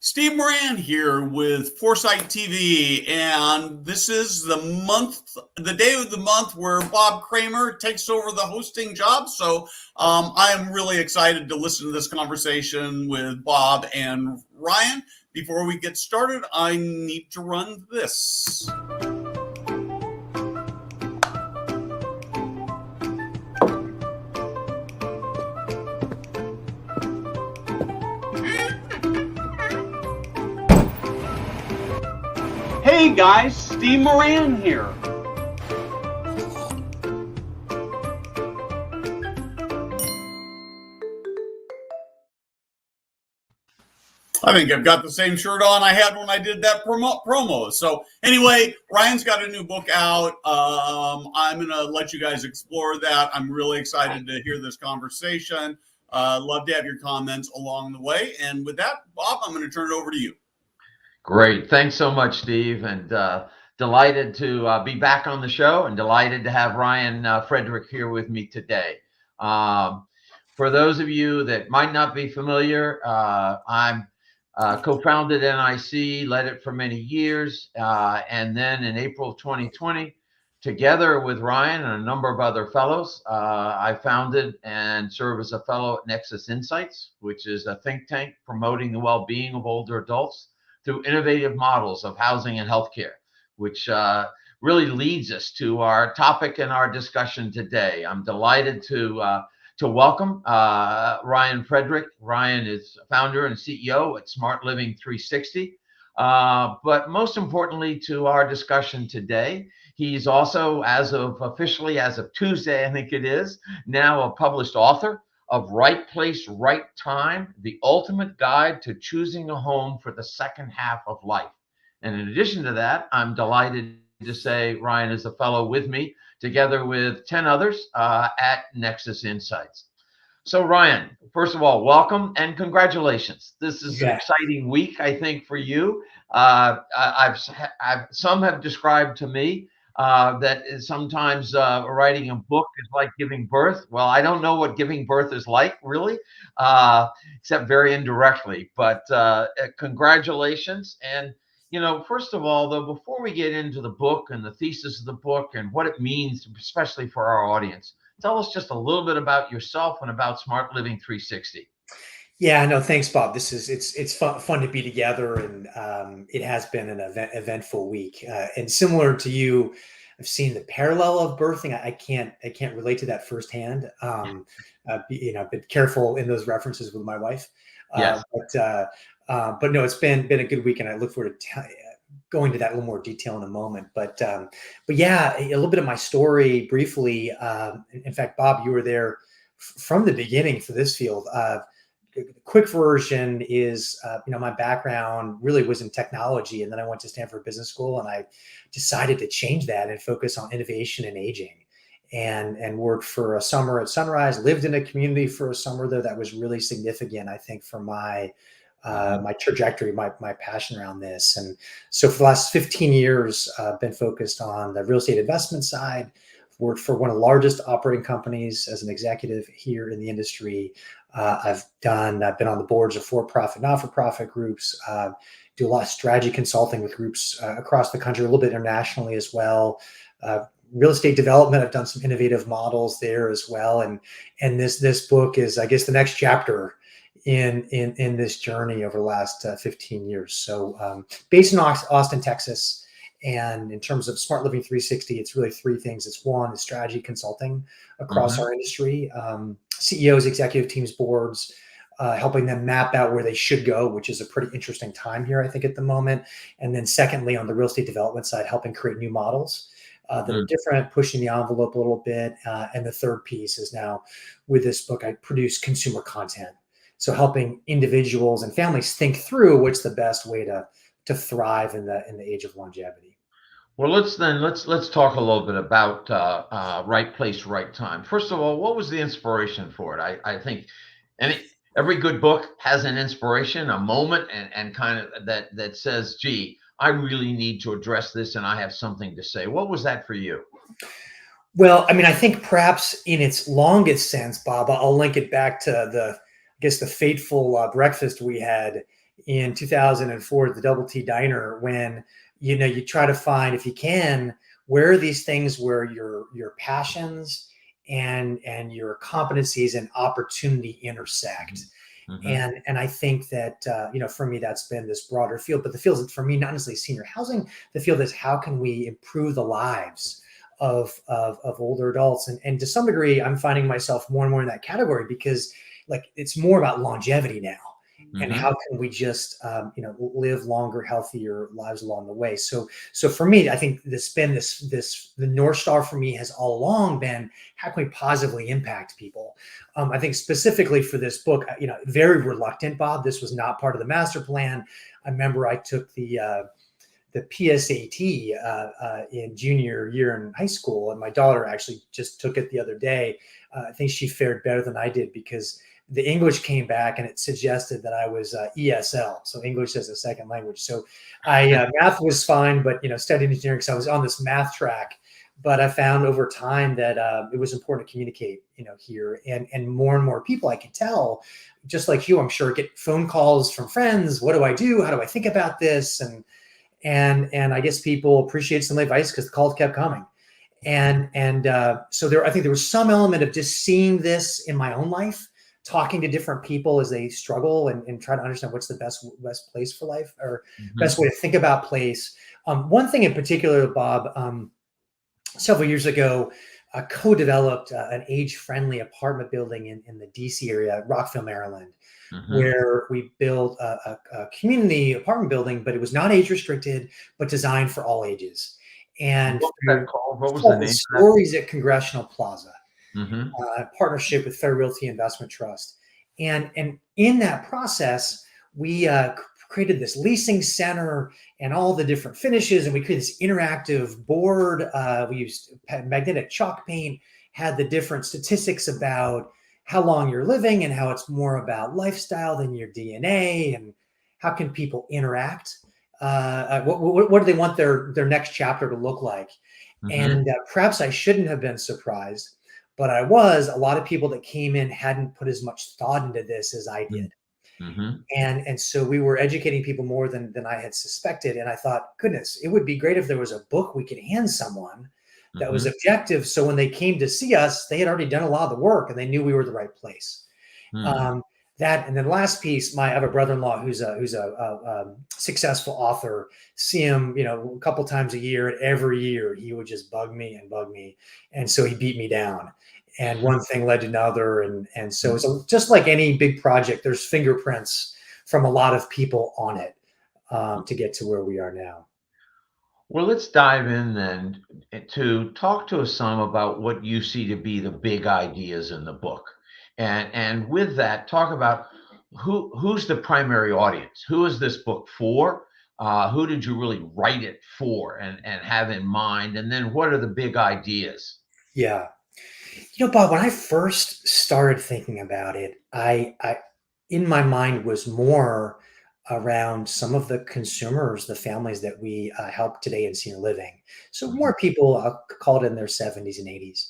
Steve Moran here with Foresight TV, and this is the day of the month where Bob Kramer takes over the hosting job. So I am really excited to listen to this conversation with Bob and Ryan. Before we get started, I need to run this. Hey guys, Steve Moran here. I think I've got the same shirt on I had when I did that promo. So anyway, Ryan's got a new book out. I'm going to let you guys explore that. I'm really excited to hear this conversation. Love to have your comments along the way. And with that, Bob, I'm going to turn it over to you. Great. Thanks so much, Steve. And delighted to be back on the show and delighted to have Ryan Frederick here with me today. For those of you that might not be familiar, I'm co-founded NIC, led it for many years. And then in April of 2020, together with Ryan and a number of other fellows, I founded and serve as a fellow at Nexus Insights, which is a think tank promoting the well-being of older adults through innovative models of housing and healthcare, which really leads us to our topic and our discussion today. I'm delighted to welcome Ryan Frederick. Ryan is founder and CEO at Smart Living 360. But most importantly to our discussion today, he's also, officially as of Tuesday, I think it is, now a published author of Right Place, Right Time, the ultimate guide to choosing a home for the second half of life. And in addition to that, I'm delighted to say Ryan is a fellow with me, together with 10 others at Nexus Insights. So Ryan, first of all, welcome and congratulations. This is an exciting week, I think, for you. Some have described to me that sometimes writing a book is like giving birth. Well, I don't know what giving birth is like, really, except very indirectly. But congratulations. And, first of all, though, before we get into the book and the thesis of the book and what it means, especially for our audience, tell us just a little bit about yourself and about Smart Living 360. Yeah, no, thanks, Bob. It's fun to be together, and it has been an eventful week. And similar to you, I've seen the parallel of birthing. I can't relate to that firsthand. Been careful in those references with my wife. Yes. But no, it's been a good week, and I look forward to going to that in a little more detail in a moment. But yeah, a little bit of my story briefly. In fact, Bob, you were there from the beginning for this field. The quick version is, my background really was in technology, and then I went to Stanford Business School, and I decided to change that and focus on innovation and aging, and worked for a summer at Sunrise. Lived in a community for a summer there that was really significant, I think, for my trajectory, my passion around this. And so for the last 15 years, I've been focused on the real estate investment side. Worked for one of the largest operating companies as an executive here in the industry. I've been on the boards of for-profit, not-for-profit groups, do a lot of strategy consulting with groups across the country, a little bit internationally as well. Real estate development, I've done some innovative models there as well. And this book is, I guess, the next chapter in this journey over the last 15 years. So based in Austin, Texas. And in terms of Smart Living 360, it's really three things. It's one, is strategy consulting across our industry, CEOs, executive teams, boards, helping them map out where they should go, which is a pretty interesting time here, I think, at the moment. And then secondly, on the real estate development side, helping create new models that are different, pushing the envelope a little bit. And the third piece is now, with this book, I produce consumer content. So helping individuals and families think through what's the best way to thrive in the age of longevity. Well, let's talk a little bit about Right Place, Right Time. First of all, what was the inspiration for it? I think every good book has an inspiration, a moment, and kind of that says, gee, I really need to address this and I have something to say. What was that for you? Well, I mean, I think perhaps in its longest sense, Bob, I'll link it back to the fateful breakfast we had in 2004 at the Double T Diner when, you try to find, if you can, where are these things where your passions and your competencies and opportunity intersect. Mm-hmm. And I think that, for me, that's been this broader field, but the field is, for me, not necessarily senior housing. The field is how can we improve the lives of older adults. And to some degree, I'm finding myself more and more in that category because like, it's more about longevity now. And Mm-hmm. how can we just, live longer, healthier lives along the way? So for me, I think the North Star for me has all along been how can we positively impact people? I think specifically for this book, very reluctant, Bob. This was not part of the master plan. I remember I took the PSAT in junior year in high school, and my daughter actually just took it the other day. I think she fared better than I did because the English came back and it suggested that I was ESL, so English as a second language. So math was fine, but studied engineering, so I was on this math track. But I found over time that it was important to communicate, here, and more people I could tell, just like you, I'm sure, get phone calls from friends. What do I do? How do I think about this? And I guess people appreciate some advice because the calls kept coming. And so I think there was some element of just seeing this in my own life, talking to different people as they struggle and try to understand what's the best place for life, or best way to think about place. One thing in particular, Bob, several years ago, co-developed an age-friendly apartment building in the DC area, Rockville, Maryland, where we built a community apartment building, but it was not age restricted, but designed for all ages. And what was that called? What was the the name? Stories at Congressional Plaza. Mm-hmm. Partnership with Fair Realty Investment Trust. And in that process, we created this leasing center and all the different finishes, and we created this interactive board. We used magnetic chalk paint, had the different statistics about how long you're living and how it's more about lifestyle than your DNA, and how can people interact. What do they want their next chapter to look like? And perhaps I shouldn't have been surprised, but I was. A lot of people that came in hadn't put as much thought into this as I did. Mm-hmm. And so we were educating people more than I had suspected. And I thought, goodness, it would be great if there was a book we could hand someone that was objective. So when they came to see us, they had already done a lot of the work and they knew we were the right place. That, and then last piece, I have a brother-in-law who's a successful author. See him, a couple times a year, and every year he would just bug me, and so he beat me down. And one thing led to another, and so it's just like any big project. There's fingerprints from a lot of people on it to get to where we are now. Well, let's dive in then to talk to us some about what you see to be the big ideas in the book. And with that, talk about who's the primary audience. Who is this book for? Who did you really write it for and have in mind? And then what are the big ideas? Yeah. Bob, when I first started thinking about it, I in my mind was more around some of the consumers, the families that we help today in senior living. So more people, call it in their 70s and 80s.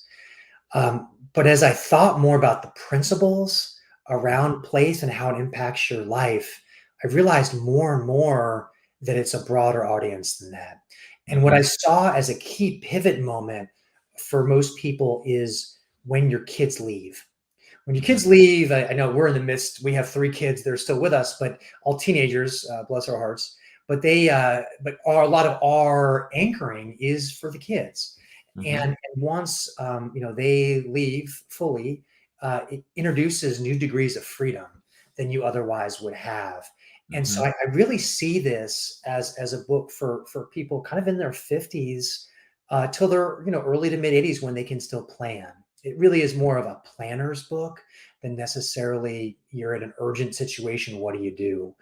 But as I thought more about the principles around place and how it impacts your life, I realized more and more that it's a broader audience than that. And what I saw as a key pivot moment for most people is when your kids leave. When your kids leave, I know we're in the midst, we have 3 kids, they're still with us, but all teenagers, bless our hearts. But a lot of our anchoring is for the kids. And once they leave fully, it introduces new degrees of freedom than you otherwise would have. And so I really see this as a book for people kind of in their 50s till their early to mid 80s, when they can still plan. It really is more of a planner's book than necessarily you're in an urgent situation. What do you do?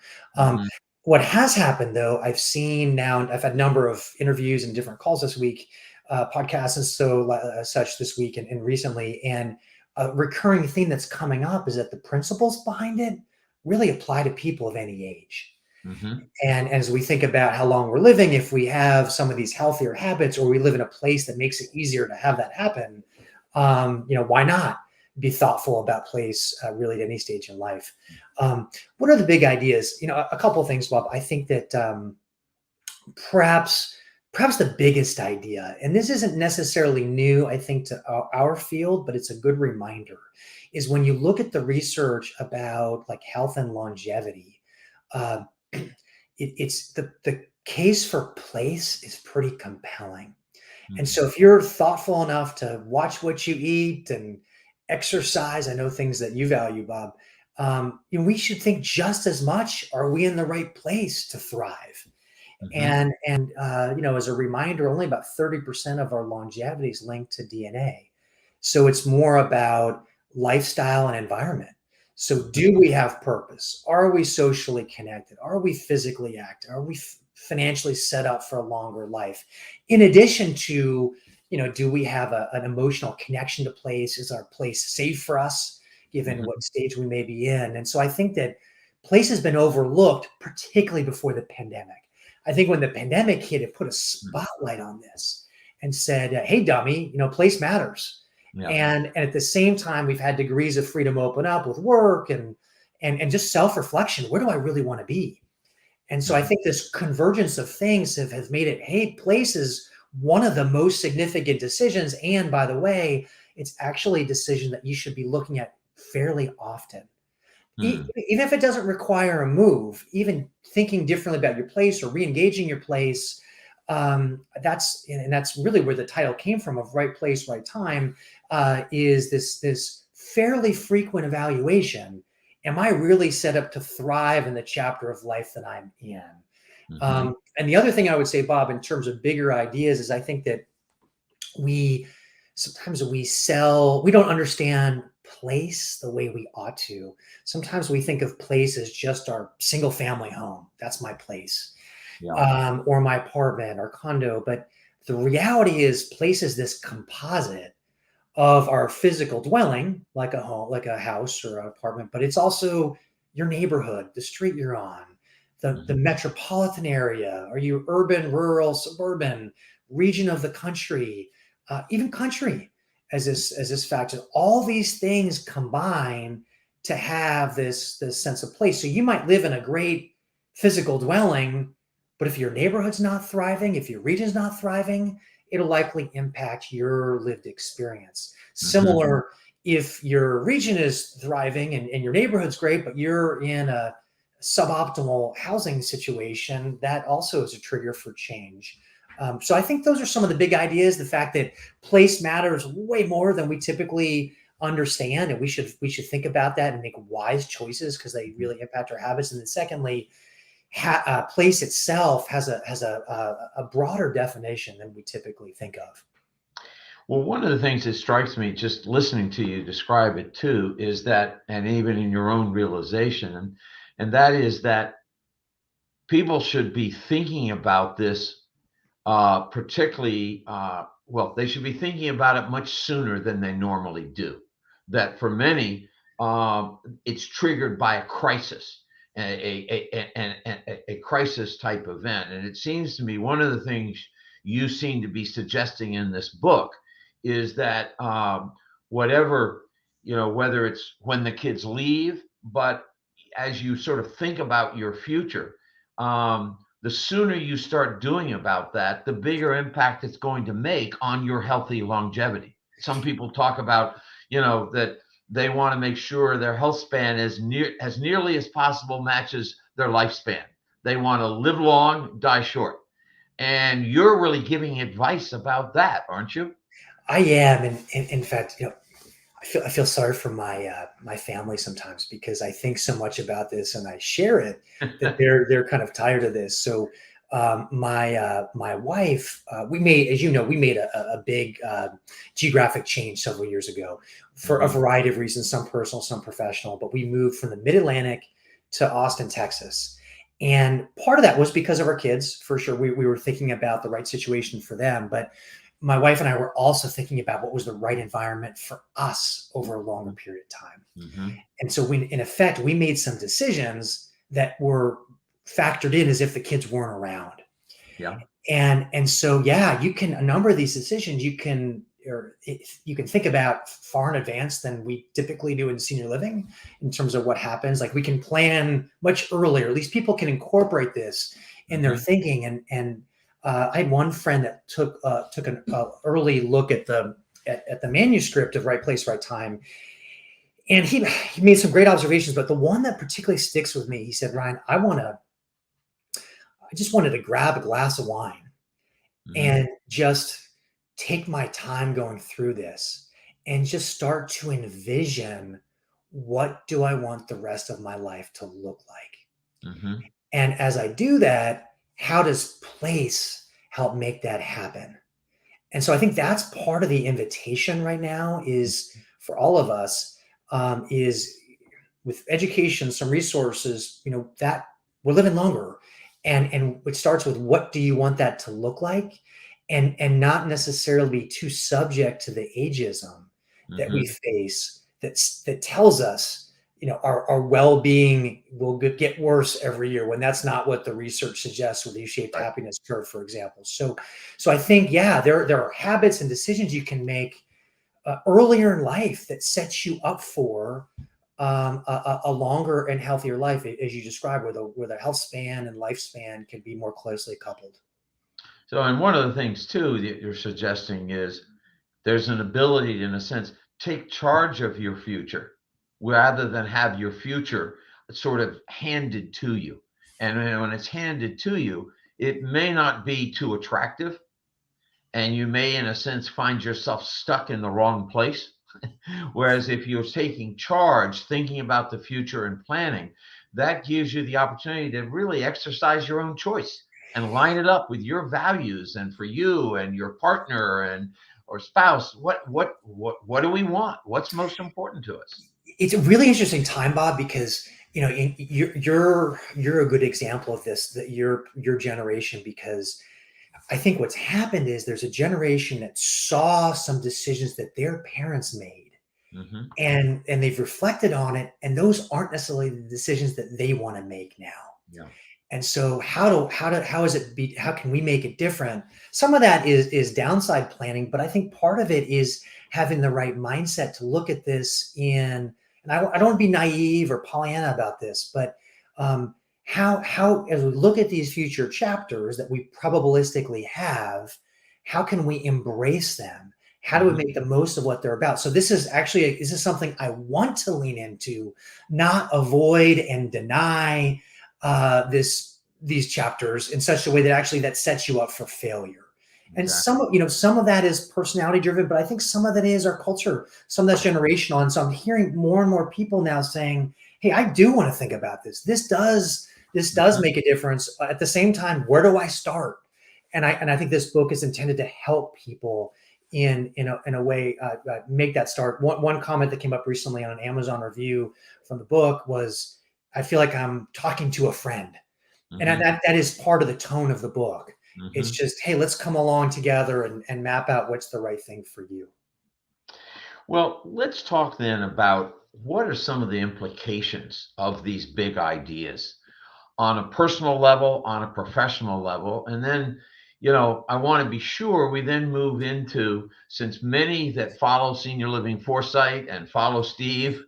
What has happened, though, I've seen now, and I've had a number of interviews and different calls this week, podcasts and such this week and recently. And a recurring theme that's coming up is that the principles behind it really apply to people of any age. And as we think about how long we're living, if we have some of these healthier habits, or we live in a place that makes it easier to have that happen, why not be thoughtful about place really at any stage in life. What are the big ideas? A couple of things, Bob. I think that perhaps the biggest idea, and this isn't necessarily new, I think, to our field, but it's a good reminder, is when you look at the research about like health and longevity, it's the case for place is pretty compelling. And so if you're thoughtful enough to watch what you eat and exercise, I know things that you value, Bob, we should think just as much, are we in the right place to thrive? And as a reminder, only about 30% of our longevity is linked to DNA. So it's more about lifestyle and environment. So do we have purpose? Are we socially connected? Are we physically active? Are we financially set up for a longer life? In addition to, do we have an emotional connection to place? Is our place safe for us, given what stage we may be in? And so I think that place has been overlooked, particularly before the pandemic. I think when the pandemic hit, it put a spotlight on this and said, hey, dummy, place matters. Yeah. And at the same time, we've had degrees of freedom open up with work and just self-reflection. Where do I really want to be? And so I think this convergence of things have made it, hey, place is one of the most significant decisions. And by the way, it's actually a decision that you should be looking at fairly often. Even if it doesn't require a move, even thinking differently about your place or re-engaging your place, that's really where the title came from, of Right Place, Right Time, is this fairly frequent evaluation. Am I really set up to thrive in the chapter of life that I'm in? And the other thing I would say, Bob, in terms of bigger ideas, is I think that sometimes we don't understand place the way we ought to. Sometimes we think of place as just our single family home. That's my place. Yeah. Or my apartment or condo. But the reality is place is this composite of our physical dwelling, like a home, like a house or an apartment, but it's also your neighborhood, the street you're on, the metropolitan area. Are you urban, rural, suburban, region of the country, even country as this factor? All these things combine to have this sense of place. So you might live in a great physical dwelling, but if your neighborhood's not thriving, if your region's not thriving, it'll likely impact your lived experience. Similar, if your region is thriving and your neighborhood's great, but you're in a suboptimal housing situation, that also is a trigger for change. So I think those are some of the big ideas. The fact that place matters way more than we typically understand, and we should think about that and make wise choices because they really impact our habits. And then secondly, place itself has a broader definition than we typically think of. Well, one of the things that strikes me just listening to you describe it too is that, and even in your own realization, and that is that people should be thinking about this, particularly, they should be thinking about it much sooner than they normally do. That for many, it's triggered by a crisis. A crisis type event. And it seems to me one of the things you seem to be suggesting in this book is that whether it's when the kids leave, but as you sort of think about your future, the sooner you start doing about that, the bigger impact it's going to make on your healthy longevity. Some people talk about, that they want to make sure their health span as nearly as possible matches their lifespan. They want to live long, die short. And you're really giving advice about that, aren't you? I am. And in fact, I feel sorry for my family sometimes because I think so much about this and I share it that they're kind of tired of this. So my wife, we made a big geographic change several years ago for a variety of reasons, some personal, some professional, but we moved from the mid-Atlantic to Austin, Texas. And part of that was because of our kids, for sure. We were thinking about the right situation for them, but my wife and I were also thinking about what was the right environment for us over a longer period of time. And so in effect, we made some decisions that were factored in as if the kids weren't around. Yeah. And so, a number of these decisions you can you can think about far in advance than we typically do in senior living in terms of what happens. Like we can plan much earlier. At least people can incorporate this in their thinking. And I had one friend that took an early look at the manuscript of Right Place, Right Time. And he made some great observations, but the one that particularly sticks with me, he said, Ryan, I just wanted to grab a glass of wine and just take my time going through this and just start to envision, what do I want the rest of my life to look like? And as I do that, how does place help make that happen? And so I think that's part of the invitation right now is for all of us, is with education, some resources, that we're living longer. And it starts with, what do you want that to look like? And not necessarily be too subject to the ageism that we face that tells us, our well-being will get worse every year, when that's not what the research suggests with the U-shaped happiness curve, for example. So I think, there are habits and decisions you can make earlier in life that sets you up for a longer and healthier life, as you described, where the health span and lifespan can be more closely coupled. So, and one of the things too that you're suggesting is there's an ability to, in a sense, take charge of your future rather than have your future sort of handed to you. And when it's handed to you, it may not be too attractive. And you may, in a sense, find yourself stuck in the wrong place. Whereas if you're taking charge, thinking about the future and planning, that gives you the opportunity to really exercise your own choice and line it up with your values, and for you and your partner or spouse, what do we want? What's most important to us? It's a really interesting time, Bob, because you're a good example of this, that your generation, because I think what's happened is there's a generation that saw some decisions that their parents made, and they've reflected on it, and those aren't necessarily the decisions that they want to make now. Yeah. And so how can we make it different? Some of that is downside planning, but I think part of it is having the right mindset to look at this and I don't want to be naive or Pollyanna about this, but how as we look at these future chapters that we probabilistically have, how can we embrace them? How do we make the most of what they're about? So this is something I want to lean into, not avoid and deny these chapters in such a way that sets you up for failure. And some of that is personality driven, but I think some of that is our culture, some of that's generational. And so I'm hearing more and more people now saying, hey, I do want to think about this. This does make a difference. At the same time, where do I start? And I think this book is intended to help people in a way make that start. One comment that came up recently on an Amazon review from the book was, I feel like I'm talking to a friend. And that is part of the tone of the book. It's just, hey, let's come along together and map out what's the right thing for you. Well, let's talk then about what are some of the implications of these big ideas on a personal level, on a professional level. And then, I want to be sure we then move into, since many that follow Senior Living Foresight and follow Steve,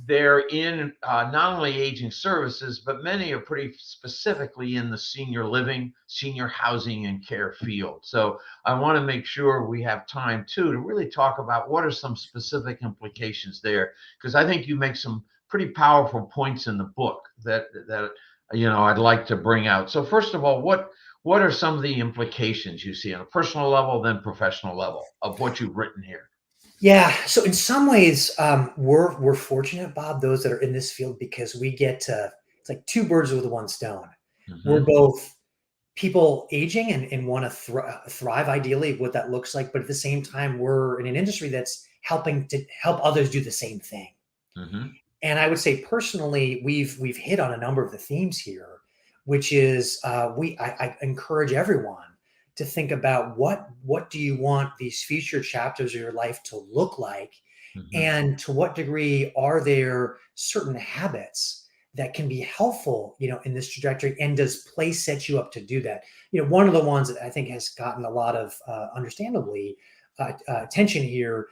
they're in not only aging services, but many are pretty specifically in the senior living, senior housing and care field. So I want to make sure we have time too to really talk about what are some specific implications there, because I think you make some pretty powerful points in the book that I'd like to bring out. So first of all, what are some of the implications you see on a personal level, then professional level of what you've written here? Yeah. So in some ways, we're fortunate, Bob, those that are in this field, because we get to, it's like two birds with one stone. We're both people aging and want to thrive ideally, what that looks like. But at the same time, we're in an industry that's helping to help others do the same thing. And I would say personally, we've hit on a number of the themes here, which is I encourage everyone to think about what do you want these future chapters of your life to look like, and to what degree are there certain habits that can be helpful, in this trajectory? And does place set you up to do that? One of the ones that I think has gotten a lot of understandably attention here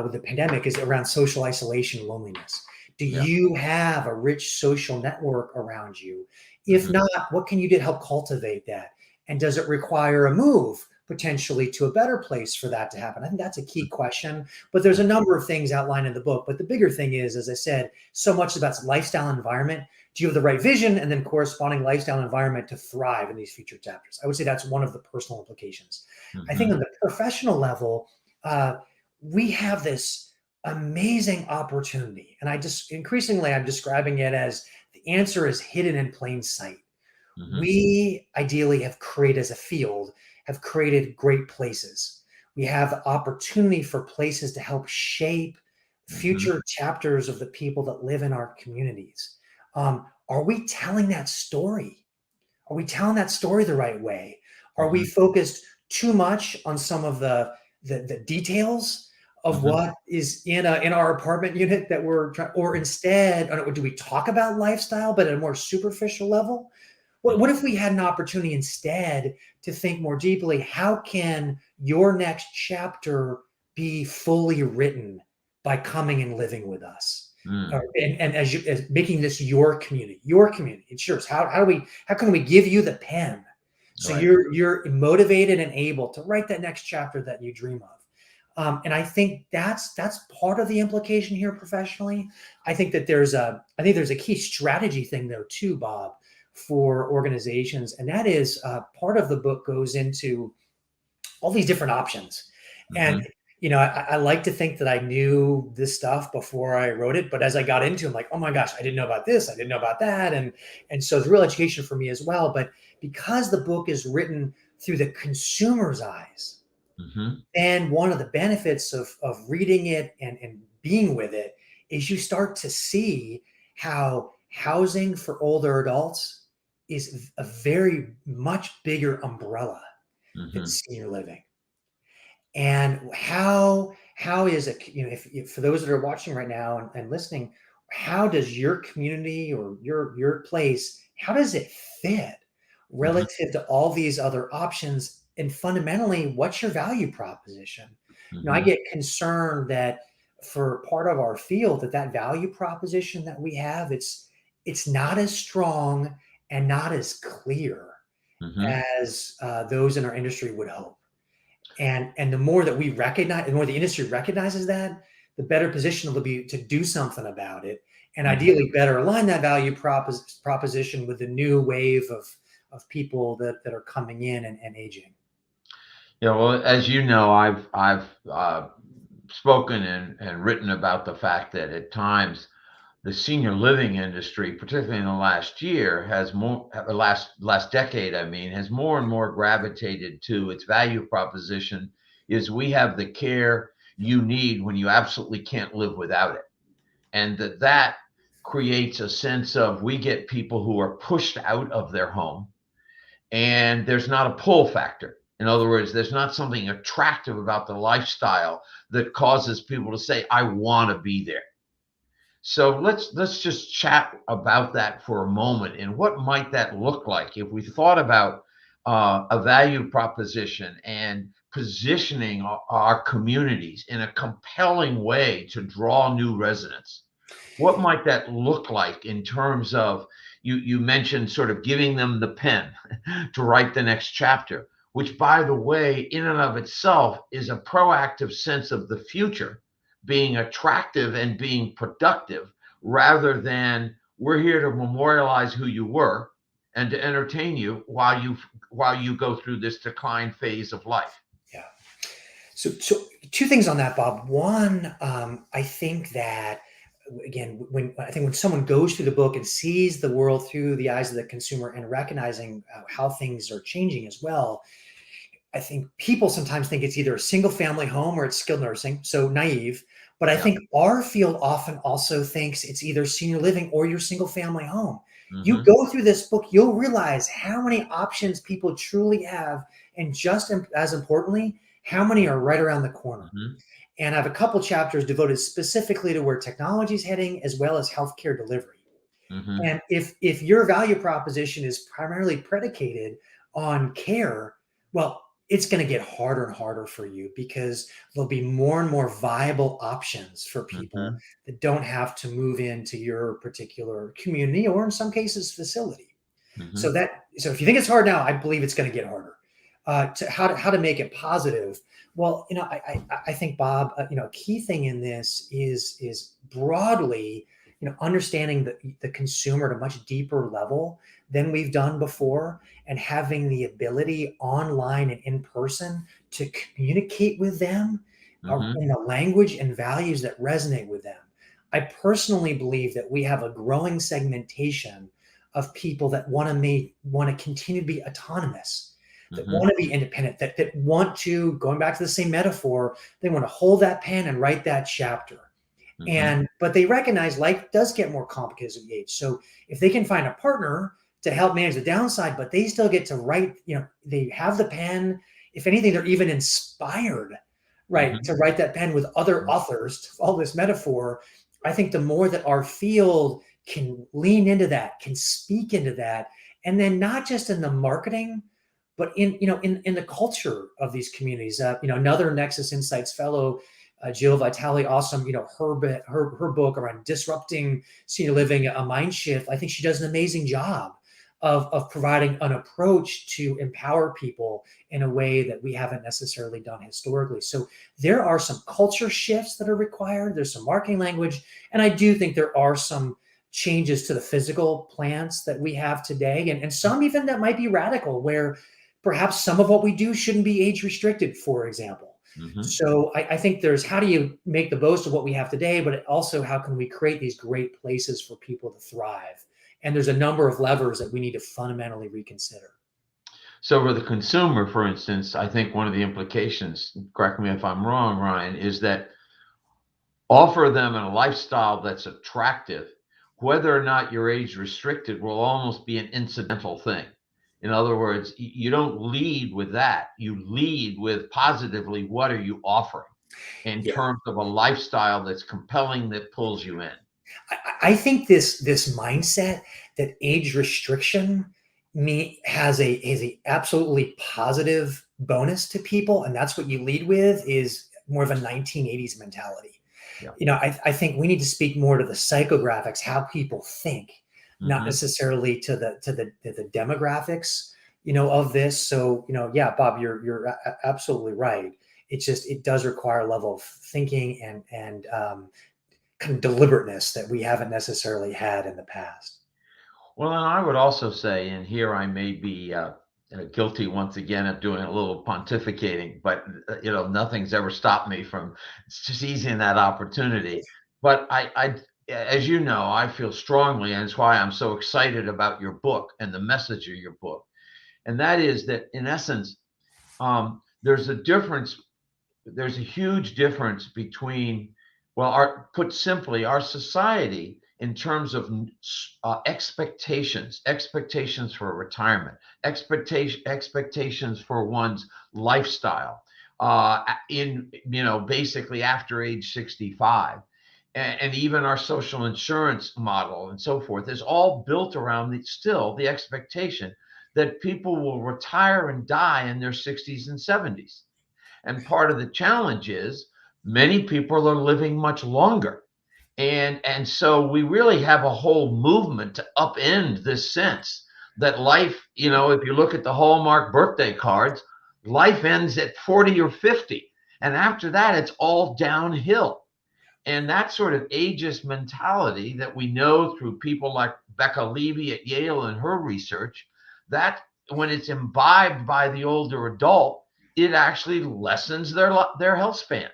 with the pandemic is around social isolation, loneliness. Do you have a rich social network around you? If not, what can you do to help cultivate that? And does it require a move potentially to a better place for that to happen? I think that's a key question, but there's a number of things outlined in the book. But the bigger thing is, as I said, so much about lifestyle environment. Do you have the right vision and then corresponding lifestyle environment to thrive in these future chapters? I would say that's one of the personal implications. I think on the professional level, we have this amazing opportunity. And I'm describing it as the answer is hidden in plain sight. We ideally have created, as a field, have created great places. We have the opportunity for places to help shape future chapters of the people that live in our communities. Are we telling that story? Are we telling that story the right way? Are we focused too much on some of the details of what is in our apartment unit that we're trying, or instead, do we talk about lifestyle, but at a more superficial level? What if we had an opportunity instead to think more deeply? How can your next chapter be fully written by coming and living with us? And as making this your community, it's yours. How can we give you the pen so you're motivated and able to write that next chapter that you dream of? And I think that's part of the implication here professionally. I think there's a key strategy thing though too, Bob, for organizations, and that is part of the book goes into all these different options. And I like to think that I knew this stuff before I wrote it, but as I got into it, I'm like, oh my gosh, I didn't know about this, I didn't know about that, and so it's real education for me as well. But because the book is written through the consumer's eyes, and one of the benefits of reading it and being with it is you start to see how housing for older adults is a very much bigger umbrella than senior living. And how is it, if for those that are watching right now and listening, how does your community or your place, how does it fit relative to all these other options? And fundamentally, what's your value proposition? I get concerned that for part of our field, that value proposition that we have, it's not as strong and not as clear as those in our industry would hope. And the more that we recognize, the more the industry recognizes that, the better position it'll be to do something about it, and ideally better align that value proposition with the new wave of people that are coming in and aging. Yeah, well, as you know, I've spoken and written about the fact that at times the senior living industry, particularly in the last year, last decade, has more and more gravitated to its value proposition is we have the care you need when you absolutely can't live without it. And that creates a sense of we get people who are pushed out of their home and there's not a pull factor. In other words, there's not something attractive about the lifestyle that causes people to say, I want to be there. So let's just chat about that for a moment. And what might that look like if we thought about a value proposition and positioning our communities in a compelling way to draw new residents? What might that look like in terms of, you mentioned sort of giving them the pen to write the next chapter, which, by the way, in and of itself is a proactive sense of the future being attractive and being productive, rather than we're here to memorialize who you were and to entertain you while you go through this decline phase of life. Yeah. So two things on that, Bob. One, I think that again, when someone goes through the book and sees the world through the eyes of the consumer and recognizing how things are changing as well, I think people sometimes think it's either a single family home or it's skilled nursing. So naive. But I think our field often also thinks it's either senior living or your single family home. You go through this book, you'll realize how many options people truly have. And just as importantly, how many are right around the corner. And I have a couple chapters devoted specifically to where technology is heading, as well as healthcare delivery. Mm-hmm. And if your value proposition is primarily predicated on care, well, it's going to get harder and harder for you, because there'll be more and more viable options for people Mm-hmm. that don't have to move into your particular community, or in some cases facility. Mm-hmm. So if you think it's hard now, I believe it's going to get harder. To how to make it positive. Well, I think, Bob, a key thing in this is broadly, understanding the consumer at a much deeper level than we've done before, and having the ability online and in person to communicate with them Mm-hmm. in the language and values that resonate with them. I personally believe that we have a growing segmentation of people that want to continue to be autonomous, that Mm-hmm. want to be independent, that want to, going back to the same metaphor, they want to hold that pen and write that chapter. Mm-hmm. But they recognize life does get more complicated as we age. So if they can find a partner to help manage the downside, but they still get to write, they have the pen. If anything, they're even inspired, right, Mm-hmm. to write that pen with other authors, to follow this metaphor. I think the more that our field can lean into that, can speak into that, and then not just in the marketing, but in the culture of these communities. Another Nexus Insights fellow, Jill Vitale, awesome. Her book around disrupting senior living, a mind shift. I think she does an amazing job of providing an approach to empower people in a way that we haven't necessarily done historically. So there are some culture shifts that are required. There's some marketing language, and I do think there are some changes to the physical plants that we have today, and some even that might be radical, where perhaps some of what we do shouldn't be age restricted, for example. Mm-hmm. So I think there's, how do you make the most of what we have today, but also how can we create these great places for people to thrive? And there's a number of levers that we need to fundamentally reconsider. So for the consumer, for instance, I think one of the implications, correct me if I'm wrong, Ryan, is that offer them a lifestyle that's attractive. Whether or not you're age restricted will almost be an incidental thing. In other words, you don't lead with that. You lead with positively, what are you offering in Yeah. terms of a lifestyle that's compelling, that pulls you in? I think this mindset that age restriction has a absolutely positive bonus to people, and that's what you lead with, is more of a 1980s mentality. Yeah. I think we need to speak more to the psychographics, how people think, not Mm-hmm. necessarily to the demographics, of this. So, yeah, Bob, you're absolutely right. It does require a level of thinking and kind of deliberateness that we haven't necessarily had in the past. Well, and I would also say, and here I may be guilty once again of doing a little pontificating, but nothing's ever stopped me from seizing that opportunity. But as you know, I feel strongly, and it's why I'm so excited about your book and the message of your book, and that is that, in essence, there's a difference. There's a huge difference between, well, put simply, our society in terms of expectations for retirement, expectations for one's lifestyle, basically after age 65, and even our social insurance model and so forth is all built around the expectation that people will retire and die in their 60s and 70s. And part of the challenge is many people are living much longer. And so we really have a whole movement to upend this sense that life, if you look at the Hallmark birthday cards, life ends at 40 or 50. And after that, it's all downhill. And that sort of ageist mentality that we know through people like Becca Levy at Yale and her research, that when it's imbibed by the older adult, it actually lessens their health span.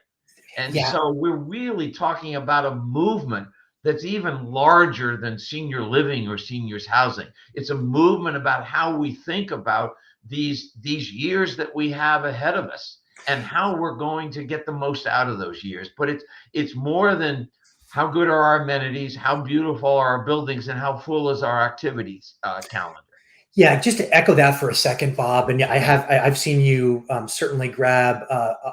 And Yeah. so we're really talking about a movement that's even larger than senior living or seniors housing. It's a movement about how we think about these years that we have ahead of us and how we're going to get the most out of those years. But it's more than how good are our amenities, how beautiful are our buildings, and how full is our activities calendar. Yeah, just to echo that for a second, Bob, and I've seen you certainly grab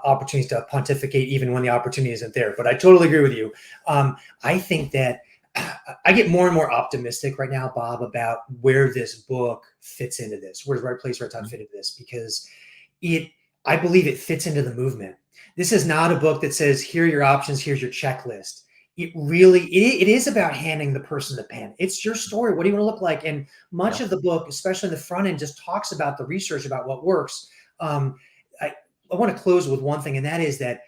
opportunities to pontificate even when the opportunity isn't there. But I totally agree with you. I think that I get more and more optimistic right now, Bob, about where this book fits into this. Where's the right place, right time fit into this? Because I believe it fits into the movement. This is not a book that says, here are your options, here's your checklist. It is about handing the person the pen. It's your story. What do you want to look like? And much of the book, especially in the front end, just talks about the research about what works. I want to close with one thing, and that is that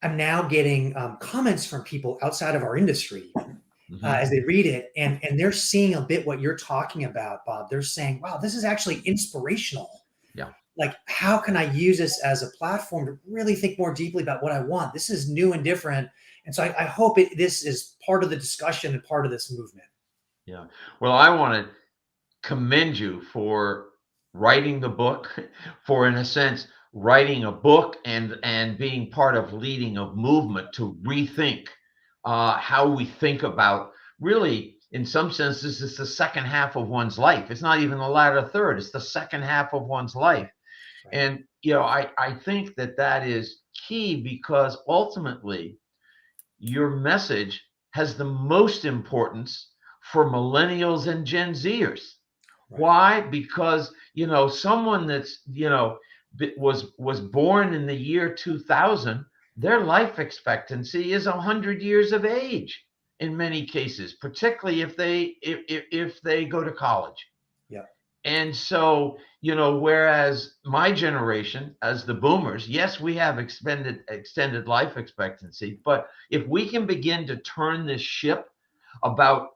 I'm now getting comments from people outside of our industry as they read it, and they're seeing a bit what you're talking about, Bob. They're saying, wow, this is actually inspirational. Yeah. Like, how can I use this as a platform to really think more deeply about what I want? This is new and different. And so I hope this is part of the discussion and part of this movement. Yeah. Well, I want to commend you for writing the book, for, in a sense, writing a book and being part of leading a movement to rethink how we think about, really, in some senses, it's the second half of one's life. It's not even the latter third. It's the second half of one's life. Right. And, I think that is key, because ultimately your message has the most importance for millennials and Gen Zers. Right. Why? Because, someone that's, was born in the year 2000, their life expectancy is 100 years of age in many cases, particularly if they go to college. Yeah. And so, whereas my generation, as the boomers, yes, we have extended life expectancy, but if we can begin to turn this ship about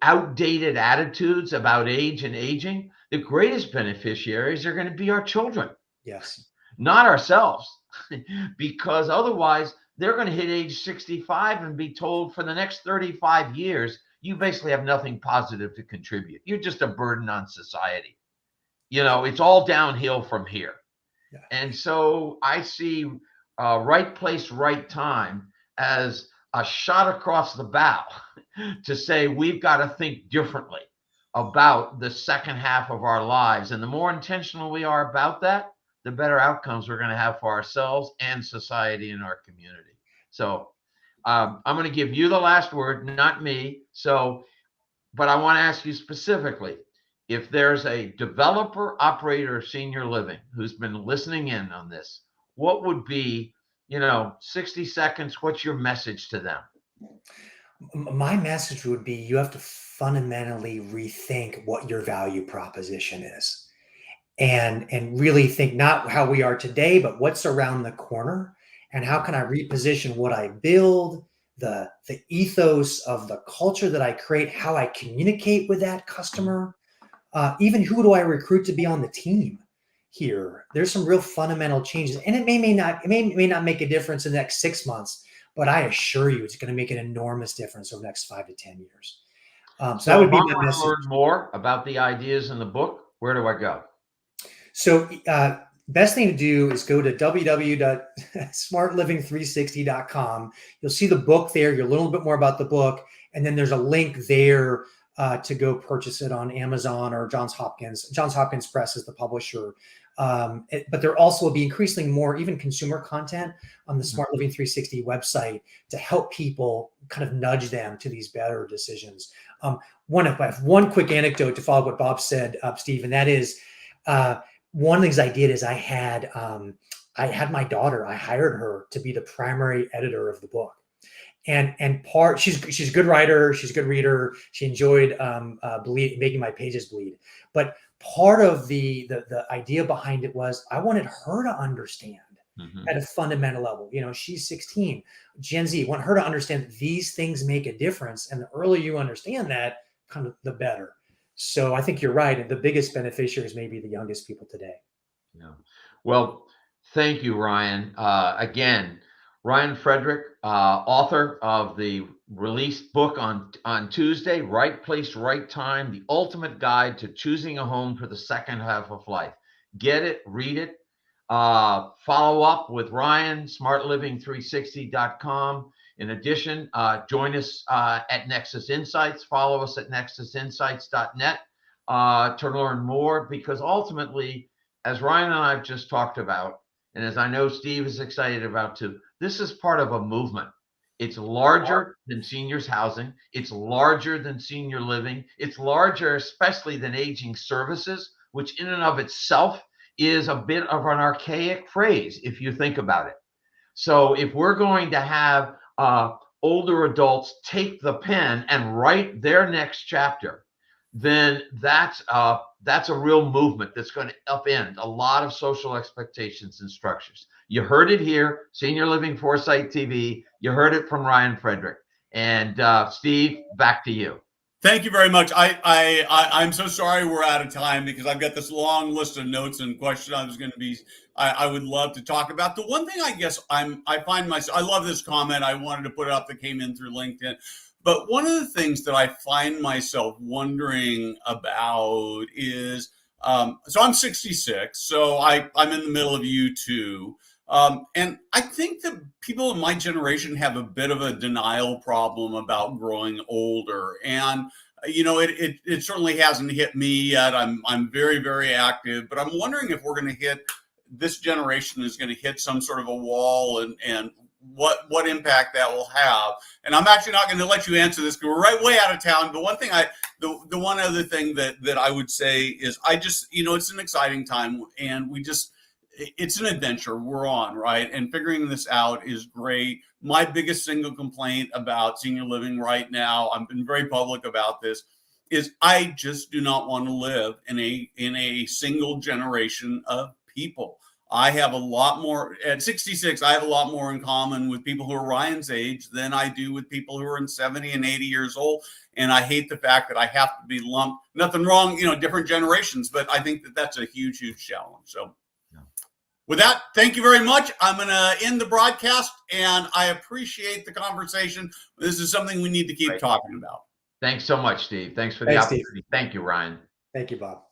outdated attitudes about age and aging, the greatest beneficiaries are going to be our children. Yes. Not ourselves, because otherwise they're going to hit age 65 and be told for the next 35 years, you basically have nothing positive to contribute. You're just a burden on society. It's all downhill from here. Yeah. And so I see right place, right time as a shot across the bow to say we've got to think differently about the second half of our lives. And the more intentional we are about that, the better outcomes we're going to have for ourselves and society and our community. So I'm going to give you the last word, not me. But I want to ask you specifically, if there's a developer, operator of senior living who's been listening in on this, what would be, 60 seconds, what's your message to them? My message would be, you have to fundamentally rethink what your value proposition is, and really think not how we are today, but what's around the corner, and how can I reposition what I build, the ethos of the culture that I create, how I communicate with that customer, even who do I recruit to be on the team here. There's some real fundamental changes, and it may not make a difference in the next 6 months, but I assure you it's going to make an enormous difference over the next 5 to 10 years. So that would be my message. Learn more about the ideas in the book, where do I go? So best thing to do is go to www.smartliving360.com. You'll see the book there. You'll learn a little bit more about the book. And then there's a link there to go purchase it on Amazon or Johns Hopkins. Johns Hopkins Press is the publisher. But there also will be increasingly more even consumer content on the Smart Living 360 website to help people kind of nudge them to these better decisions. One quick anecdote to follow what Bob said, Steve, and that is, one of the things I did is I had my daughter, I hired her to be the primary editor of the book. And she's a good writer, she's a good reader. She enjoyed making my pages bleed. But part of the idea behind it was I wanted her to understand at a fundamental level. She's 16, Gen Z. I want her to understand that these things make a difference. And the earlier you understand that, kind of the better. So I think you're right. And the biggest beneficiaries may be the youngest people today. Yeah. Well, thank you, Ryan. Again, Ryan Frederick, author of the released book on Tuesday, Right Place, Right Time, The Ultimate Guide to Choosing a Home for the Second Half of Life. Get it, read it. Follow up with Ryan, smartliving360.com. In addition, join us at Nexus Insights. Follow us at nexusinsights.net to learn more, because ultimately, as Ryan and I have just talked about, and as I know Steve is excited about too, this is part of a movement. It's larger than seniors housing. It's larger than senior living. It's larger, especially than aging services, which in and of itself is a bit of an archaic phrase if you think about it. So if we're going to have older adults take the pen and write their next chapter, then that's a real movement that's going to upend a lot of social expectations and structures. You heard it here, Senior Living Foresight TV. You heard it from Ryan Frederick. And Steve, back to you. Thank you very much. I'm so sorry we're out of time because I've got this long list of notes and questions I would love to talk about. The one thing I guess I find myself, I love this comment. I wanted to put it up that came in through LinkedIn. But one of the things that I find myself wondering about is, so I'm 66, so I'm in the middle of you two. And I think that people in my generation have a bit of a denial problem about growing older. And, you know, it certainly hasn't hit me yet. I'm very, very active, but I'm wondering if we're going to this generation is going to hit some sort of a wall and what impact that will have. And I'm actually not going to let you answer this because we're right way out of town. But one thing the one other thing that I would say is it's an exciting time and it's an adventure we're on, right? And figuring this out is great. My biggest single complaint about senior living right now, I've been very public about this, is I just do not want to live in a single generation of people. I have a lot more at 66. I have a lot more in common with people who are Ryan's age than I do with people who are in 70 and 80 years old. And I hate the fact that I have to be lumped. Nothing wrong, different generations, but I think that that's a huge, huge challenge. So with that, thank you very much. I'm going to end the broadcast, and I appreciate the conversation. This is something we need to keep talking about. Thanks so much, Steve. Thanks for the opportunity. Steve. Thank you, Ryan. Thank you, Bob.